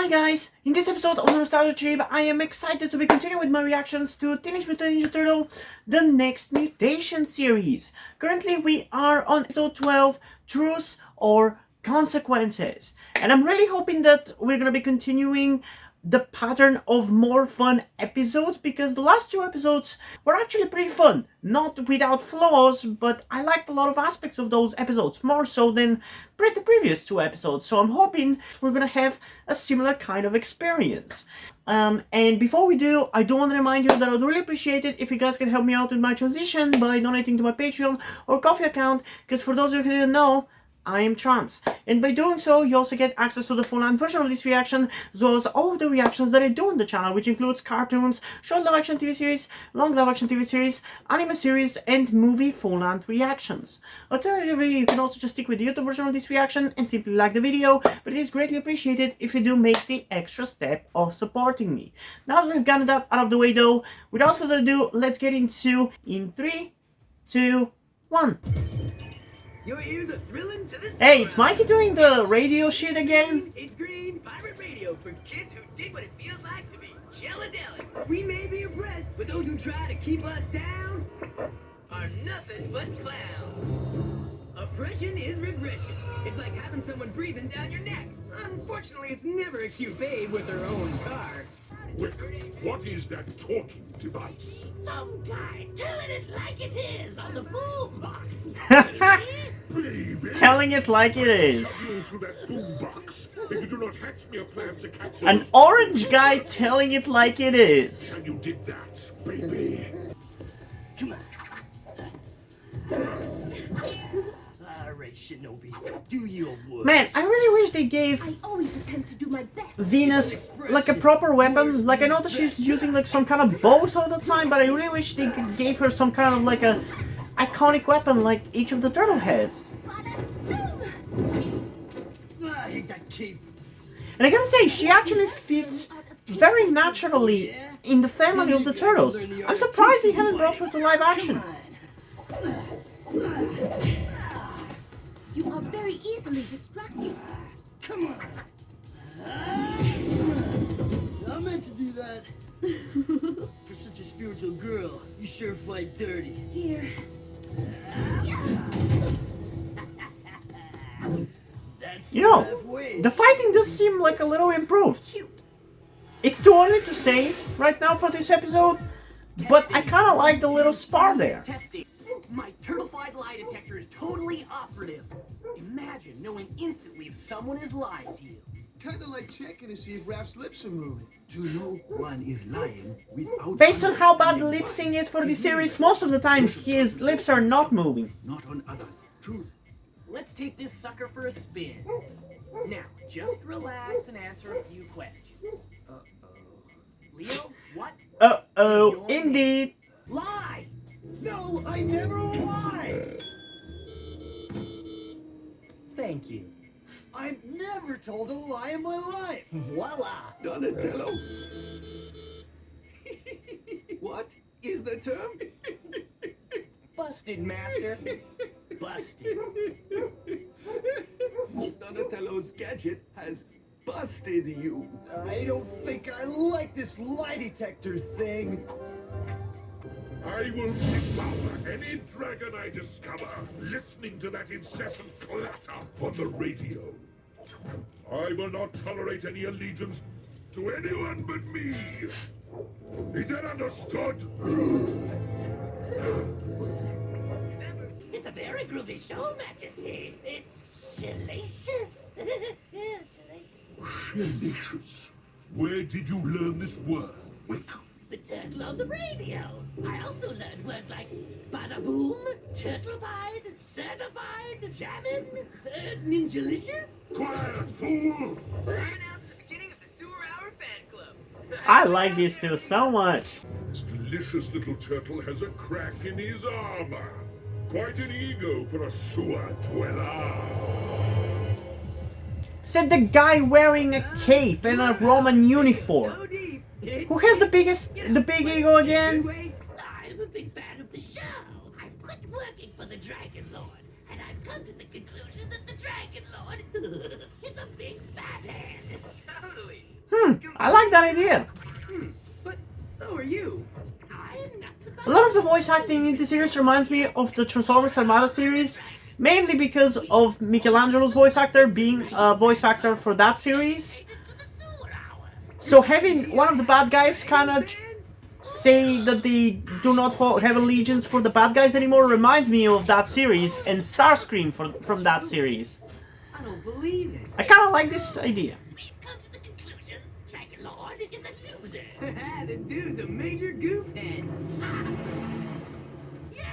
Hi guys! In this episode of the Nostalgia Trip, I am excited to be continuing with my reactions to Teenage Mutant Ninja Turtle, the next Mutation series. Currently we are on episode 12, Truce or Consequences. And I'm really hoping that we're gonna be continuing the pattern of more fun episodes, because the last two episodes were actually pretty fun. Not without flaws, but I liked a lot of aspects of those episodes, more so than the previous two episodes. So I'm hoping we're gonna have a similar kind of experience. And before we do, I do want to remind you that I would really appreciate it if you guys can help me out with my transition by donating to my Patreon or Coffee account, because for those of you who didn't know, I am trans, and by doing so, you also get access to the full-length version of this reaction, as well as all of the reactions that I do on the channel, which includes cartoons, short live-action TV series, long live-action TV series, anime series, and movie full-length reactions. Alternatively, you can also just stick with the YouTube version of this reaction and simply like the video, but it is greatly appreciated if you do make the extra step of supporting me. Now that we've gotten that out of the way though, without further ado, let's get into in 3, 2, 1. Your ears are thrilling to this. Hey, it's Mikey doing the radio shit again. It's green pirate radio for kids who dig what it feels like to be chilladelic. We may be oppressed, but those who try to keep us down are nothing but clowns. Oppression is regression. It's like having someone breathing down your neck. Unfortunately, it's never a cute babe with her own car. Wait, what is that talking device? Some guy telling it like it is on the boombox. Baby! Telling it like it is. Go to that boombox. If you do not hatch me a plan to catch An it. orange guy telling it like it is. And you did that, baby. Come on. Alright, Shinobi. Do your work. Man, I really wish they gave I always attempt to do my best. Venus like a proper weapon. Like, I know that she's using like some kind of bows all the time, but I really wish they gave her some kind of like a iconic weapon like each of the turtle has. I hate that cape. And I gotta say, she actually fits very naturally in the family of the turtles. I'm surprised they haven't brought her to live action. You are very easily distracted. Come on. I meant to do that. For such a spiritual girl, you sure fight dirty. Here. That's You know, halfway. the fighting does seem like a little improved. It's too early to say right now for this episode, but I kind of like the little spar there. Testing. My turtleified lie detector is totally operative. Imagine knowing instantly if someone is lying to you. Kinda like checking to see if Raph's lips are moving. To know one is lying without... Based on how bad the lip sync is for the series, most of the time his lips are not moving. Not on others. Truth. Let's take this sucker for a spin. Now, just relax and answer a few questions. Leo, what? Uh-oh, indeed. Lie! No, I never lied. Thank you. I've never told a lie in my life. Voila! Donatello. What is the term? Busted, master. Busted. Donatello's gadget has busted you. I don't think I like this lie detector thing. I will devour any dragon I discover listening to that incessant clatter on the radio. I will not tolerate any allegiance to anyone but me. Is that understood? It's a very groovy show, Majesty. It's salacious. Yeah, salacious. Delicious. Where did you learn this word, Wick? The turtle on the radio. I also learned words like bada boom, turtleified, certified, jammin', ninjalicious. Quiet, fool! I announced the beginning of the Sewer Hour fan club. I like these two so much. This delicious little turtle has a crack in his armor. Quite an ego for a sewer dweller. Said the guy wearing a cape and a Roman uniform. So deep. Who has the big ego again? I'm a big fan of the show. I've quit working for the Dragon Lord, and I've come to the conclusion that the Dragon Lord is a big fat head. Totally. I like that idea. But so are you. I'm nuts about A lot of the voice acting in the series reminds me of the Transformers Armada series, mainly because of Michelangelo's voice actor being a voice actor for that series. to the sewer hour. So having one of the bad guys kind of Fans? say that they do not have allegiance for the bad guys anymore reminds me of that series and Starscream from that series. I don't believe it. I kind of like this idea. We've come to the conclusion Dragon Lord is a loser. The dude's a major goofhead. Yeah,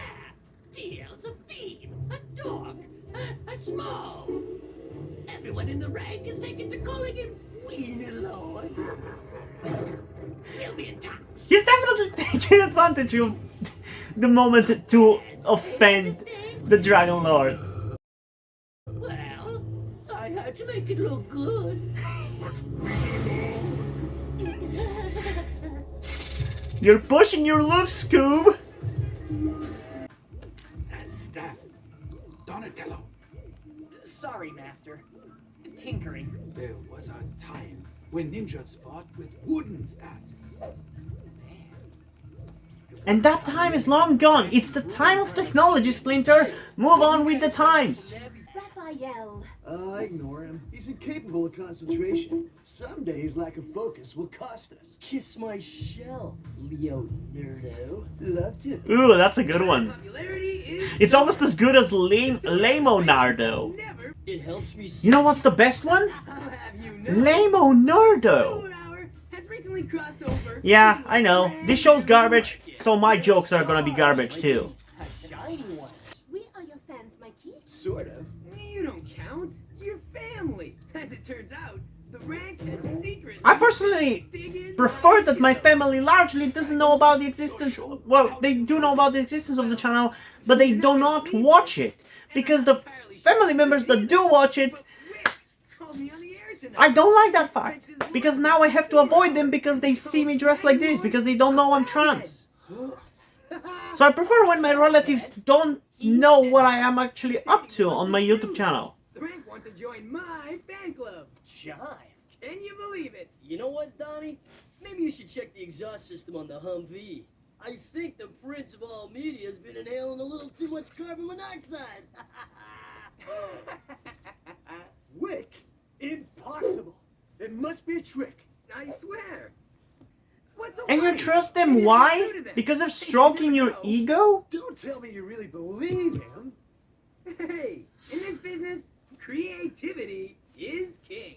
Deal's a thief, a dog, a schmo. Everyone in the rank is taken to calling him Weenie Lord. We'll be in touch. He's definitely taking advantage of the moment to offend the Dragon Lord. Well, I had to make it look good. You're pushing your looks, Scoob! That's staff. Donatello. Sorry, Master. Tinkering. There was a time when ninjas fought with wooden staffs. And that time is long gone. It's the time of technology, Splinter. Move on with the times. Raphael. Ignore him. He's incapable of concentration. Some days lack of focus will cost us. Kiss my shell, Leo Nerdo. Love to. Ooh, that's a good one. Popularity is It's almost as good as Leonardo. never. It helps me. You know what's the best one? I'll have you know. Leonardo. Sewer Hour has recently crossed over. Yeah, into I know. brand This show's new garbage, market. so my jokes are gonna be garbage too. A shiny one. We are your fans, Mikey. Sort of. You don't count. You're family. As it turns out, the rank has secretly. I personally prefer that my family largely doesn't know about the existence. Well, they do know about the existence of the channel, but they do not watch it. Because the family members that do watch it, I don't like that fact. Because now I have to avoid them because they see me dressed like this, because they don't know I'm trans. So I prefer when my relatives don't know what I am actually up to on my YouTube channel. The rank want to join my fan club. Jive. Can you believe it? You know what, Donnie? Maybe you should check the exhaust system on the Humvee. I think the Prince of all media has been inhaling a little too much carbon monoxide. Wick? Impossible. It must be a trick. I swear. What's so And you funny? trust They them didn't why? do to them. Because they're You stroking never your know. ego? Don't tell me you really believe him. Hey, in this business, creativity is king.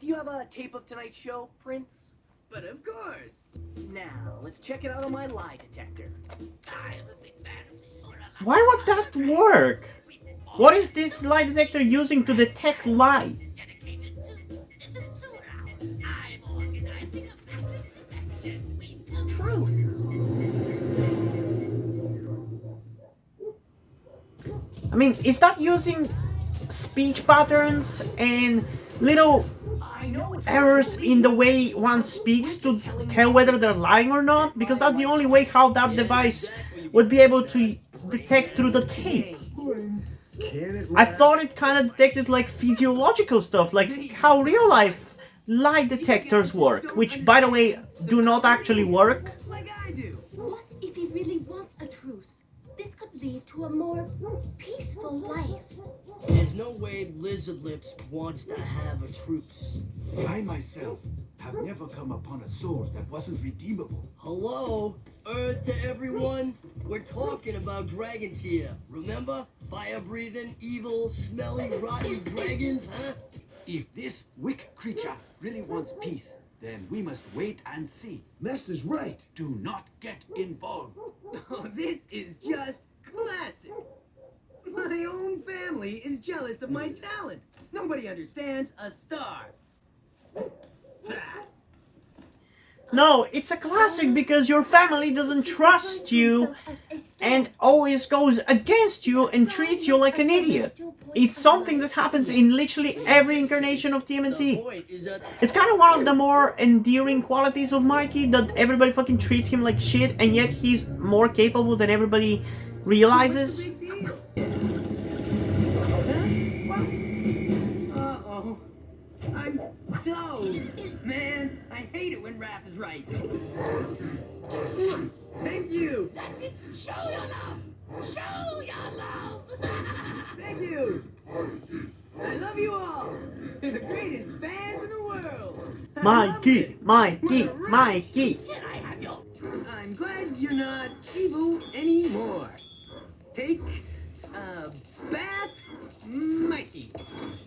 Do you have a tape of tonight's show, Prince? But of course. Now, let's check it out on my lie detector. I am a big fan of the sewer alarm. Why would that work? What is this lie detector using to detect lies? Dedicated to the sewer hour. I'm organizing a massive convention. We've come Truth. I mean, is that using speech patterns and little I know it's errors in the way one speaks to tell whether they're lying or not? Because that's the only way how that device would be able to detect through the tape. Can it I thought it kind of detected like physiological stuff, like how real life lie detectors work, which by the way do not actually work. Like I do. What if he really wants a truce? This could lead to a more peaceful life. There's no way Lizard Lips wants to have a truce. I myself have never come upon a sword that wasn't redeemable. Hello? To everyone? We're talking about dragons here. Remember? Fire-breathing, evil, smelly, rotten dragons, huh? If this Wick creature really wants peace, then we must wait and see. Master's right. Do not get involved. Oh, this is just classic. My own family is jealous of my talent. Nobody understands a star. No, it's a classic because your family doesn't trust you and always goes against you and treats you like an idiot. It's something that happens in literally every incarnation of The TMNT. point is that It's kind of one of the more endearing qualities of Mikey, that everybody fucking treats him like shit and yet he's more capable than everybody realizes. Big deal. Uh-oh. I'm I'm toast. Man, I hate it when Raph is right. Thank you. That's it. Show your love. Show your love. Thank you. I love you all. You're the greatest fans in the world. I love Mikey, this. Mikey, What a rush. Mikey. Can I have your... I'm glad you're not evil anymore. Take a bath, Mikey.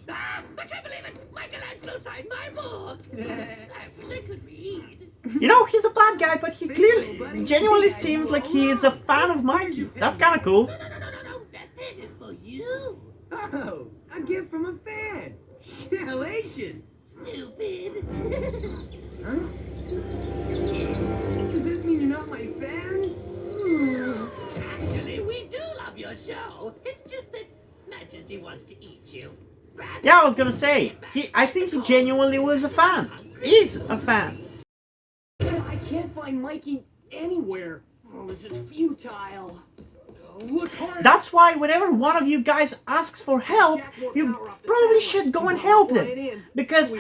Ah, I can't believe it. Michelangelo signed my book. I wish I could read. You know, he's a bad guy, but he clearly, genuinely seems like he is a fan of Mikey's. That's kind of cool. No. That pen is for you. Oh, a gift from a fan. Hellacious. Stupid. Huh? Does this mean you're not my fans? Actually, we do love your show. It's just that Majesty wants to eat you. Yeah, I was gonna say, I think he genuinely was a fan. Is a fan. I can't find Mikey anywhere. Oh, this is futile. Look hard. That's why whenever one of you guys asks for help, you probably should go and help them. Because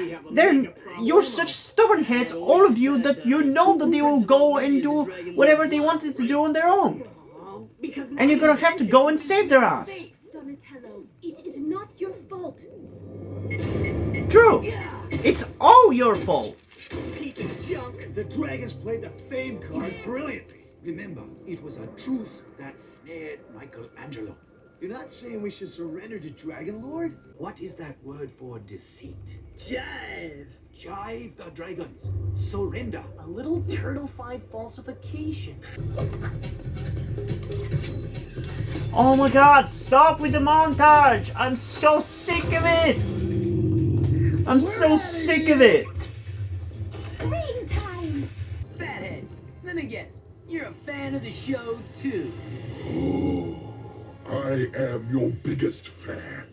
you're such stubborn heads, all of you, that you know that they will go and do whatever they wanted to do on their own. And you're gonna have to go and save their ass. Donatello, it is not your fault. True. It's all your fault. Piece of junk. The dragons played the fame card brilliantly. Remember, it was a truce that snared Michelangelo. You're not saying we should surrender to Dragon Lord? What is that word for deceit? Jive. Jive the dragons. Surrender. A little turtle-fied falsification. Oh my god, stop with the montage! I'm so sick of it! I'm so sick of it! Reading time. Fathead, let me guess. You're a fan of the show, too. I am your biggest fan.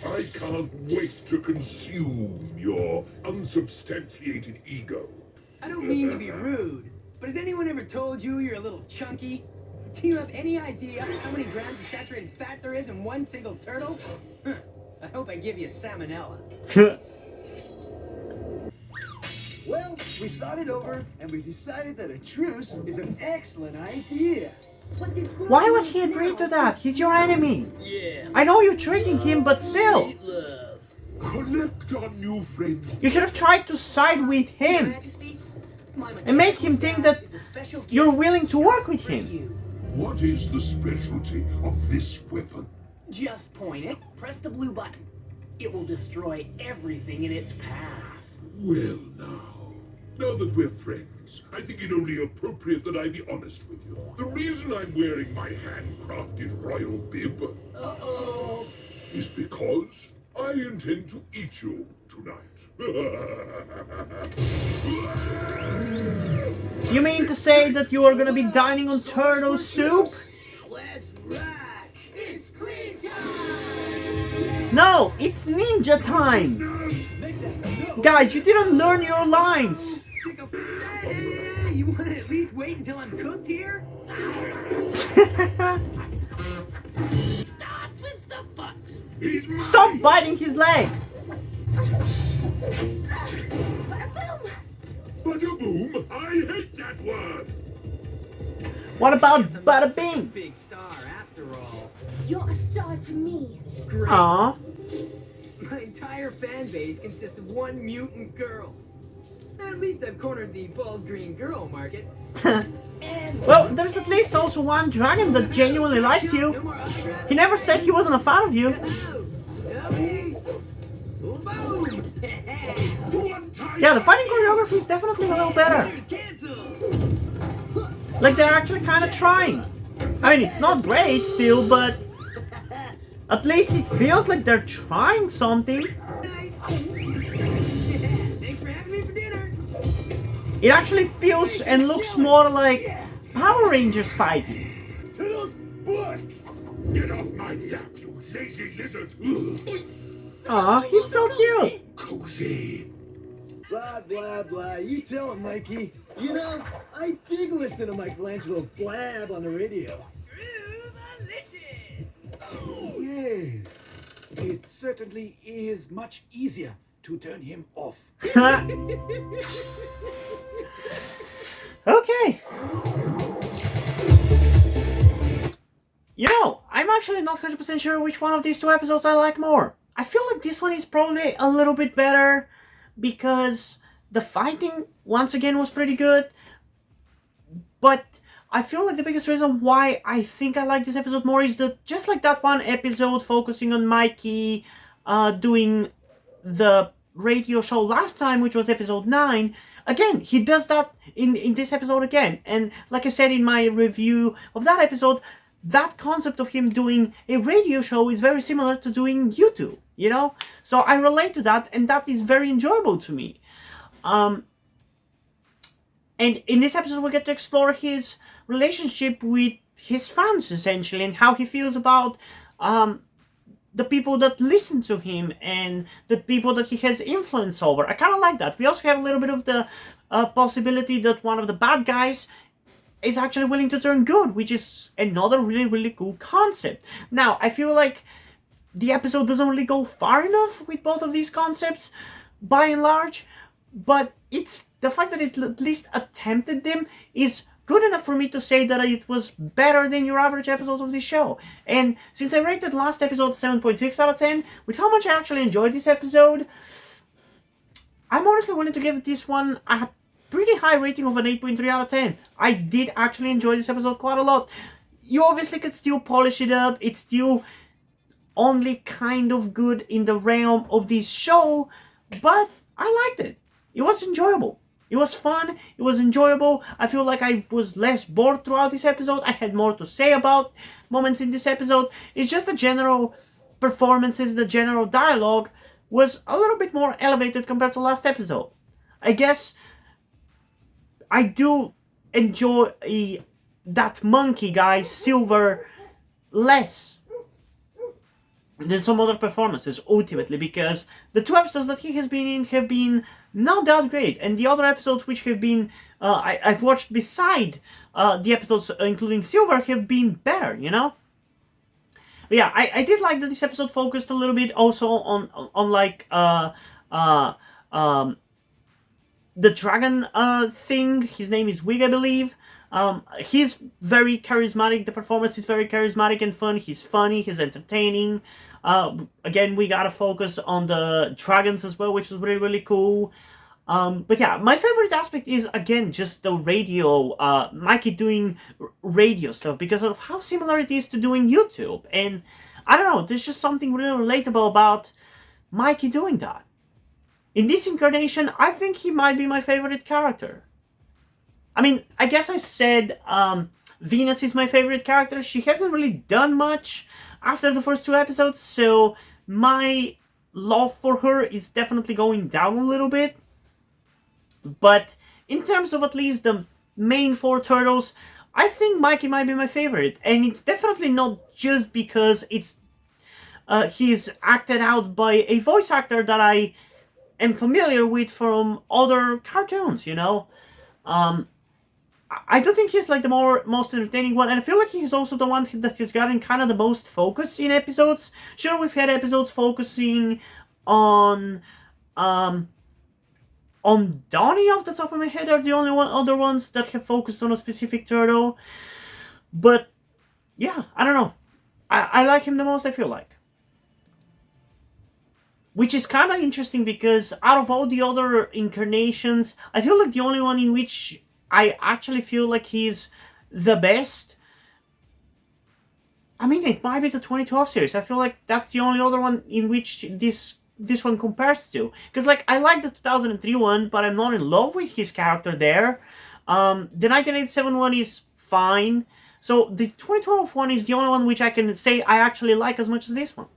I can't wait to consume your unsubstantiated ego. I don't mean to be rude, but has anyone ever told you you're a little chunky? Do you have any idea how many grams of saturated fat there is in one single turtle? I hope I give you salmonella. Well, we thought it over, and we decided that a truce is an excellent idea. What this world Why would needs he agree now to that? He's your enemy. Yeah. I know you're tricking him, but still. Sweet love. Collect our new friends. You should have tried to side with him Majesty, my and make him think that is a special gift you're willing to work just with for him. you. What is the specialty of this weapon? Just point it, press the blue button. It will destroy everything in its path. Well, now that we're friends, I think it only appropriate that I be honest with you. The reason I'm wearing my handcrafted royal bib is because I intend to eat you tonight. You mean to say that you are gonna be dining on turtle soup? Let's rock. It's clean time. No, it's ninja time! Guys, you didn't learn your lines! Stick a... Hey, you want to at least wait until I'm cooked here? Start with the foot. He's mine. Stop biting his leg! Bada boom! I hate that word! What about Guess I'm not bada such a bing? big star after all. You're a star to me. Great. Aw. My entire fan base consists of one mutant girl. At least I've cornered the bald green girl market. Well, there's at least also one dragon that genuinely likes No you. more autographs. He never said he wasn't a fan of you. Boom! One time! Yeah, the fighting choreography is definitely a little better. It's canceled. Like they're actually kind of trying. I mean, it's not great still, but at least it feels like they're trying something. Thanks for having me for dinner. It actually feels and looks more like Power Rangers fighting. Turtles, boy! Get off my lap, you lazy lizard! Aw, he's so cute. Cozy. Blah, blah, blah. You tell him, Mikey. You know, I dig listening to Michelangelo blab on the radio. Groove-alicious. Yes. It certainly is much easier to turn him off. Okay. You know, I'm actually not 100% sure which one of these two episodes I like more. I feel like this one is probably a little bit better because the fighting, once again, was pretty good. But I feel like the biggest reason why I think I like this episode more is that just like that one episode focusing on Mikey doing the radio show last time, which was episode 9, again, he does that in this episode again. And like I said in my review of that episode, that concept of him doing a radio show is very similar to doing YouTube, you know? So I relate to that, and that is very enjoyable to me. And in this episode, we get to explore his relationship with his fans, essentially, and how he feels about the people that listen to him and the people that he has influence over. I kind of like that. We also have a little bit of the possibility that one of the bad guys is actually willing to turn good, which is another really, really cool concept. Now, I feel like the episode doesn't really go far enough with both of these concepts, by and large, but it's the fact that it at least attempted them is good enough for me to say that it was better than your average episode of this show. And since I rated last episode 7.6 out of 10, with how much I actually enjoyed this episode, I'm honestly willing to give this one a pretty high rating of an 8.3 out of 10. I did actually enjoy this episode quite a lot. You obviously could still polish it up. It's still only kind of good in the realm of this show, but I liked it. It was enjoyable. It was fun. It was enjoyable. I feel like I was less bored throughout this episode. I had more to say about moments in this episode. It's just the general performances, the general dialogue was a little bit more elevated compared to last episode. I guess I do enjoy that monkey guy, Silver, less than some other performances, ultimately, because the two episodes that he has been in have been not that great, and the other episodes which have been, I've watched beside the episodes including Silver have been better, you know? But yeah, I did like that this episode focused a little bit also on like, the dragon thing. His name is Wig, I believe. He's very charismatic. The performance is very charismatic and fun. He's funny. He's entertaining. Again, we gotta focus on the dragons as well, which is really, really cool. But yeah, my favorite aspect is, again, just the radio, Mikey doing radio stuff, because of how similar it is to doing YouTube. And I don't know, there's just something really relatable about Mikey doing that. In this incarnation, I think he might be my favorite character. I mean, I guess I said Venus is my favorite character. She hasn't really done much after the first 2 episodes, so my love for her is definitely going down a little bit. But in terms of at least the main 4 turtles, I think Mikey might be my favorite. And it's definitely not just because it's he's acted out by a voice actor that I am familiar with from other cartoons, you know? I do think he's like the most entertaining one, and I feel like he's also the one that has gotten kind of the most focus in episodes. Sure, we've had episodes focusing on Donnie, off the top of my head, are the only other ones that have focused on a specific turtle. But yeah, I don't know. I like him the most, I feel like. Which is kind of interesting because out of all the other incarnations, I feel like the only one in which I actually feel like he's the best, I mean, it might be the 2012 series. I feel like that's the only other one in which this one compares to. Because, like, I like the 2003 one, but I'm not in love with his character there. The 1987 one is fine. So the 2012 one is the only one which I can say I actually like as much as this one.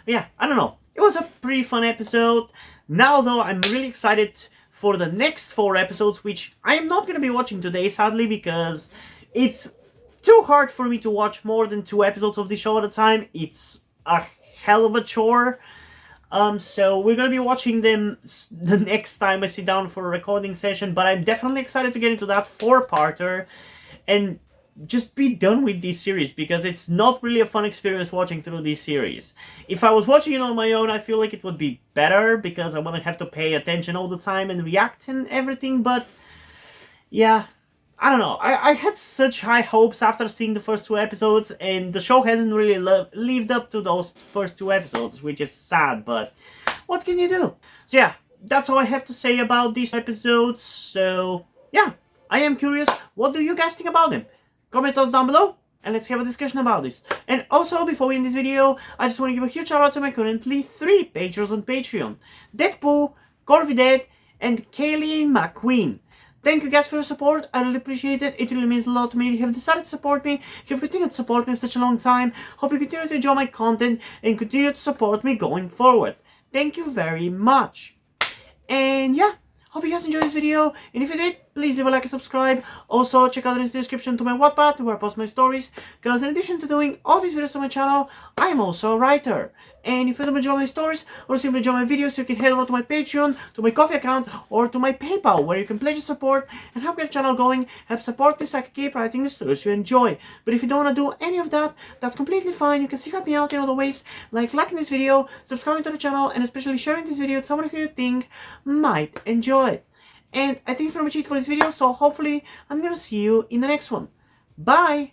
Yeah, I don't know. It was a pretty fun episode. Now, though, I'm really excited for the next 4 episodes, which I am not going to be watching today, sadly, because it's too hard for me to watch more than 2 episodes of the show at a time. It's a hell of a chore. So we're going to be watching them the next time I sit down for a recording session, but I'm definitely excited to get into that 4-parter. And just be done with this series, because it's not really a fun experience watching through this series. If I was watching it on my own, I feel like it would be better, because I wouldn't have to pay attention all the time and react and everything, but yeah, I don't know. I had such high hopes after seeing the first 2 episodes, and the show hasn't really lived up to those first 2 episodes, which is sad, but what can you do? So yeah, that's all I have to say about these episodes. So yeah, I am curious, what do you guys think about them? Comment those down below, and let's have a discussion about this. And also, before we end this video, I just want to give a huge shout out to my currently 3 patrons on Patreon: Deadpool, Corvided, and Kaylee McQueen. Thank you guys for your support. I really appreciate it. It really means a lot to me. You have decided to support me. You have continued to support me for such a long time. Hope you continue to enjoy my content and continue to support me going forward. Thank you very much. And yeah, hope you guys enjoyed this video. And if you did, please leave a like and subscribe. Also, check out the description to my Wattpad, where I post my stories. Because in addition to doing all these videos on my channel, I am also a writer. And if you don't enjoy my stories, or simply enjoy my videos, you can head over to my Patreon, to my Coffee account, or to my PayPal, where you can pledge your support and help get the channel going, help support me so I can keep writing the stories you enjoy. But if you don't want to do any of that, that's completely fine. You can still help me out in other ways, like liking this video, subscribing to the channel, and especially sharing this video with someone who you think might enjoy it. And I think that's pretty much it for this video, so hopefully I'm gonna see you in the next one. Bye!